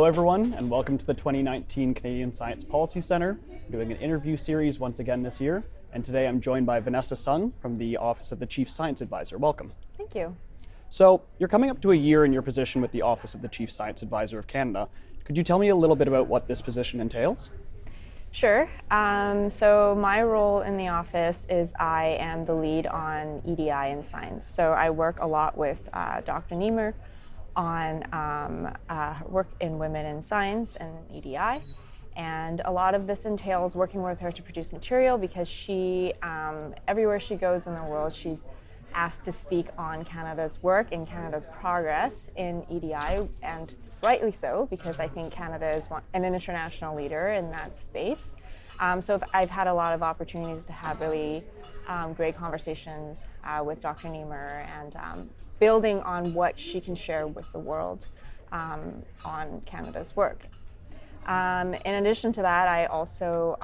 everyone, and welcome to the 2019 Canadian Science Policy Centre. We're doing an interview series once again this year, and today I'm joined by Vanessa from the Office of the Chief Science Advisor. Welcome. Thank you. So, you're coming up to a year in your position with the Office of the Chief Science Advisor of Canada. Could you tell me a little bit about what this position entails? Sure. So my role in the office is I am the lead on EDI in science. So I work a lot with Dr. Niemer on work in women in science and EDI. And a lot of this entails working with her to produce material because she, everywhere she goes in the world, she's asked to speak on Canada's work and Canada's progress in EDI, and rightly so, because I think Canada is an international leader in that space. So I've had a lot of opportunities to have really great conversations with Dr. Niemer and building on what she can share with the world on Canada's work. In addition to that, I also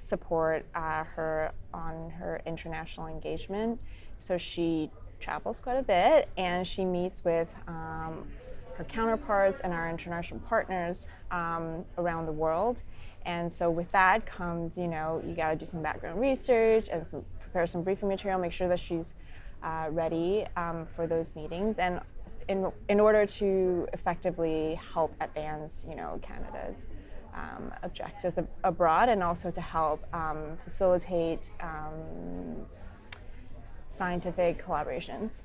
support her on her international engagement. So she travels quite a bit and she meets with her counterparts and our international partners around the world. And so with that comes, you got to do some background research and prepare some briefing material, make sure that she's ready for those meetings, and in order to effectively help advance, Canada's objectives abroad, and also to help facilitate scientific collaborations.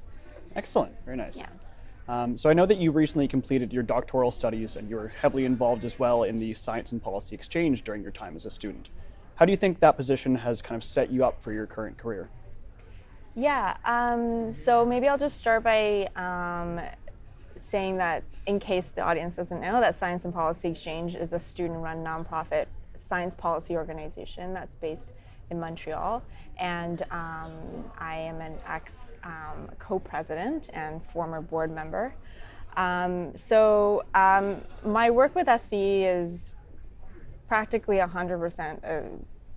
Excellent, very nice. Yeah. So I know that you recently completed your doctoral studies and you were heavily involved as well in the Science and Policy Exchange during your time as a student. How do you think that position has kind of set you up for your current career? Yeah, so maybe I'll just start by saying that, in case the audience doesn't know, that Science and Policy Exchange is a student-run nonprofit science policy organization that's based in Montreal, and I am an co-president and former board member. So my work with SPE is practically 100% of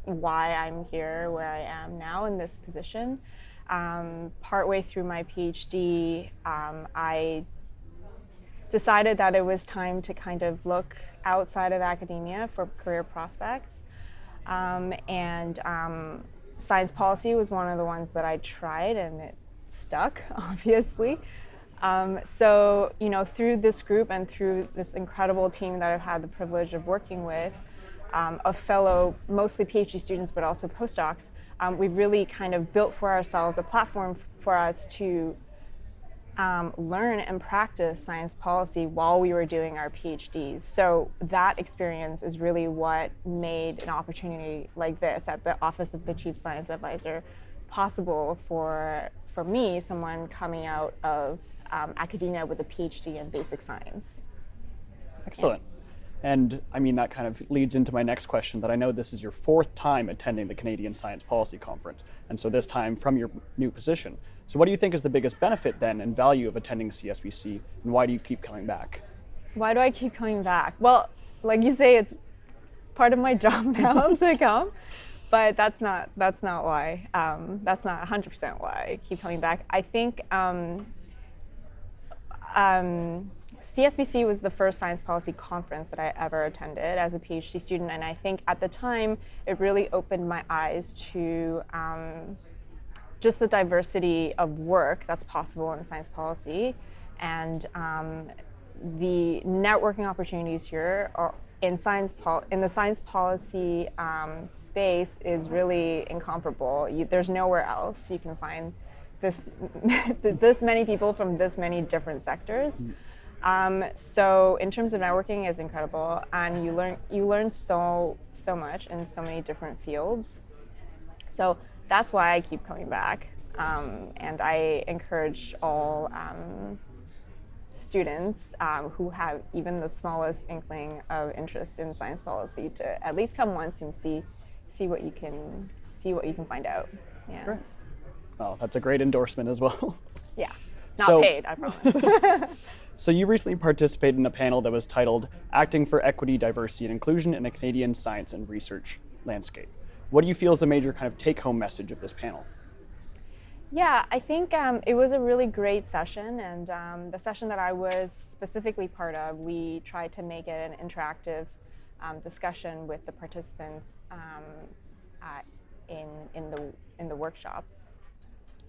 why I'm here, where I am now in this position. Partway through my PhD, I decided that it was time to kind of look outside of academia for career prospects. And science policy was one of the ones that I tried, and it stuck, obviously. So, through this group and through this incredible team that I've had the privilege of working with, of fellow, mostly PhD students, but also postdocs, we've really kind of built for ourselves a platform for us to learn and practice science policy while we were doing our PhDs. So that experience is really what made an opportunity like this at the Office of the Chief Science Advisor possible for me, someone coming out of academia with a PhD in basic science. Excellent. Yeah. And I mean, that kind of leads into my next question, that I know this is your fourth time attending the Canadian Science Policy Conference, and so this time from your new position. So what do you think is the biggest benefit then and value of attending CSPC, and why do you keep coming back? Why do I keep coming back? Well, like you say, it's part of my job now to come, but that's not why. That's not 100% why I keep coming back. I think CSPC was the first science policy conference that I ever attended as a PhD student, and I think at the time it really opened my eyes to just the diversity of work that's possible in science policy, and the networking opportunities here are in the science policy space is really incomparable. There's nowhere else you can find this many people from this many different sectors. So in terms of networking, it's incredible, and you learn so much in so many different fields. So that's why I keep coming back, and I encourage all students who have even the smallest inkling of interest in science policy to at least come once and see what you can find out. Yeah. Great. Well, that's a great endorsement as well. Yeah. Not paid, I promise. So you recently participated in a panel that was titled Acting for Equity, Diversity, and Inclusion in a Canadian Science and Research Landscape. What do you feel is the major kind of take-home message of this panel? Yeah, I think it was a really great session, and the session that I was specifically part of, we tried to make it an interactive discussion with the participants uh, in the workshop.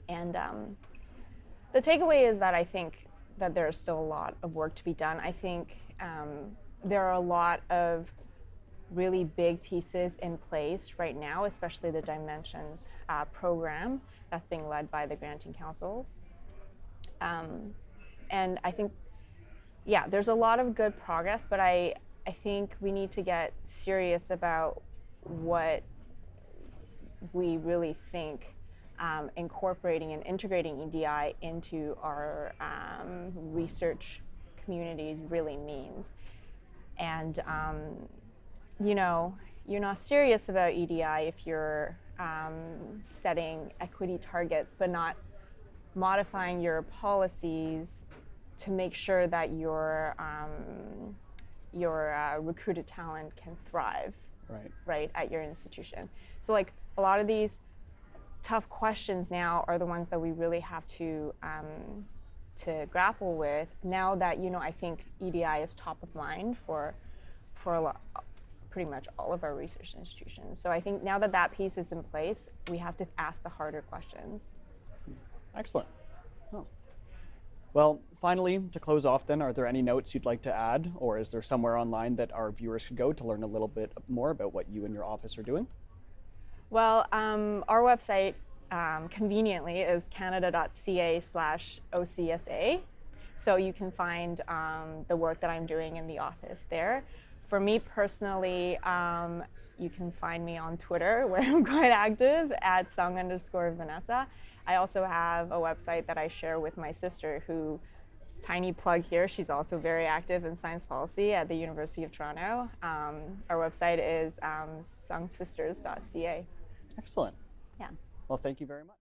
And the takeaway is that I think that there's still a lot of work to be done. I think there are a lot of really big pieces in place right now, especially the Dimensions program that's being led by the granting councils. And I think, yeah, there's a lot of good progress, but I think we need to get serious about what we really think incorporating and integrating EDI into our research communities really means. And you know, you're not serious about EDI if you're setting equity targets, but not modifying your policies to make sure that your recruited talent can thrive, right, at your institution. So like a lot of these tough questions now are the ones that we really have to grapple with now that, you know, I think EDI is top of mind for a lot, pretty much all of our research institutions. So I think now that that piece is in place, we have to ask the harder questions. Excellent. Oh. Well, finally, to close off then, are there any notes you'd like to add, or is there somewhere online that our viewers could go to learn a little bit more about what you and your office are doing? Well, our website conveniently is canada.ca/OCSA. So you can find the work that I'm doing in the office there. For me personally, you can find me on Twitter, where I'm quite active, at @song_Vanessa. I also have a website that I share with my sister, who, tiny plug here, she's also very active in science policy at the University of Toronto. Our website is songsisters.ca. Excellent. Yeah. Well, thank you very much.